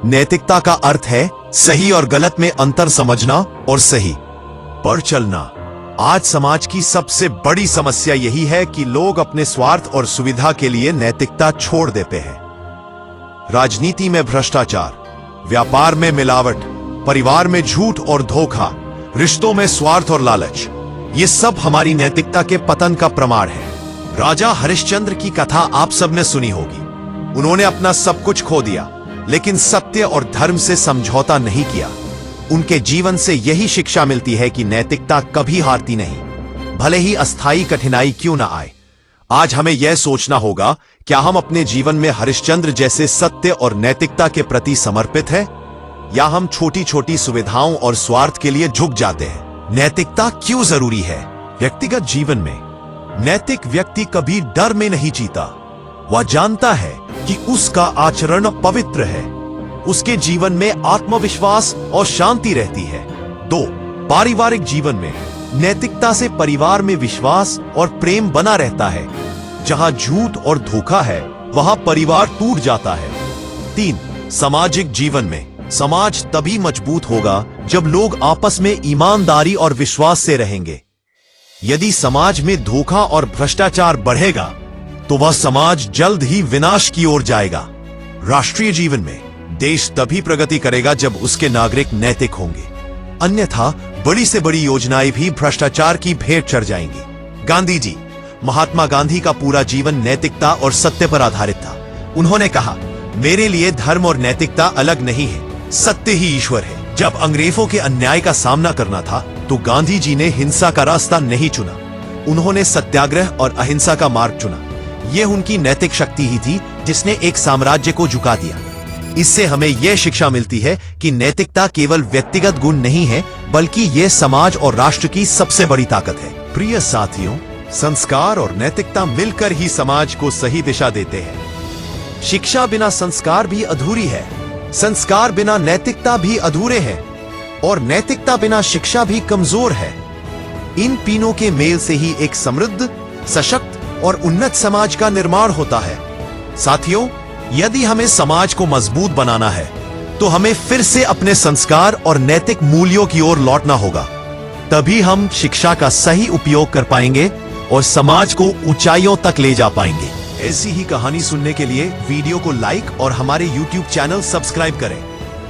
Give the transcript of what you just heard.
नैतिकता का अर्थ है सही और गलत में अंतर समझना और सही पर चलना। आज समाज की सबसे बड़ी समस्या यही है कि लोग अपने स्वार्थ और सुविधा के लिए नैतिकता छोड़ देते हैं। राजनीति में भ्रष्टाचार, व्यापार में मिलावट, परिवार में झूठ और धोखा, रिश्तों में स्वार्थ और लालच, ये सब हमारी नैतिकता के पतन का प्रमाण है। राजा हरिश्चंद्र की कथा आप सबने सुनी होगी। उन्होंने अपना सब कुछ खो दिया, लेकिन सत्य और धर्म से समझौता नहीं किया। उनके जीवन से यही शिक्षा मिलती है कि नैतिकता कभी हारती नहीं, भले ही अस्थायी कठिनाई क्यों ना आए। आज हमें यह सोचना होगा, क्या हम अपने जीवन में हरिश्चंद्र जैसे सत्य और नैतिकता के प्रति समर्पित हैं, या हम छोटी छोटी सुविधाओं और स्वार्थ के लिए झुक जाते हैं। नैतिकता क्यों जरूरी है? व्यक्तिगत जीवन में नैतिक व्यक्ति कभी डर में नहीं जीता। वह जानता है कि उसका आचरण पवित्र है, उसके जीवन में आत्मविश्वास और शांति रहती है। 2. पारिवारिक जीवन में नैतिकता से परिवार में विश्वास और प्रेम बना रहता है। जहां झूठ और धोखा है, वहां परिवार टूट जाता है। 3. सामाजिक जीवन में समाज तभी मजबूत होगा जब लोग आपस में ईमानदारी और विश्वास से रहेंगे। यदि समाज में धोखा और भ्रष्टाचार बढ़ेगा तो वह समाज जल्द ही विनाश की ओर जाएगा। राष्ट्रीय जीवन में देश तभी प्रगति करेगा जब उसके नागरिक नैतिक होंगे, अन्यथा बड़ी से बड़ी योजनाएं भी भ्रष्टाचार की भेंट चढ़ जाएंगी। गांधी जी, महात्मा गांधी का पूरा जीवन नैतिकता और सत्य पर आधारित था। उन्होंने कहा, मेरे लिए धर्म और नैतिकता अलग नहीं है, सत्य ही ईश्वर है। जब अंग्रेजों के अन्याय का सामना करना था तो गांधी जी ने हिंसा का रास्ता नहीं चुना, उन्होंने सत्याग्रह और अहिंसा का मार्ग चुना। यह उनकी नैतिक शक्ति ही थी जिसने एक साम्राज्य को झुका दिया। इससे हमें यह शिक्षा मिलती है कि नैतिकता केवल व्यक्तिगत गुण नहीं है, बल्कि यह समाज और राष्ट्र की सबसे बड़ी ताकत है। प्रिय साथियों, संस्कार और नैतिकता मिलकर ही समाज को सही दिशा देते हैं। शिक्षा बिना संस्कार भी अधूरी है, संस्कार बिना नैतिकता भी अधूरे हैं, और नैतिकता बिना शिक्षा भी कमजोर है। इन तीनों के मेल से ही एक समृद्ध, सशक्त और उन्नत समाज का निर्माण होता है। साथियों, यदि हमें समाज को मजबूत बनाना है तो हमें फिर से अपने संस्कार और नैतिक मूल्यों की ओर लौटना होगा। तभी हम शिक्षा का सही उपयोग कर पाएंगे और समाज को ऊंचाइयों तक ले जा पाएंगे। ऐसी ही कहानी सुनने के लिए वीडियो को लाइक और हमारे YouTube चैनल सब्सक्राइब करें।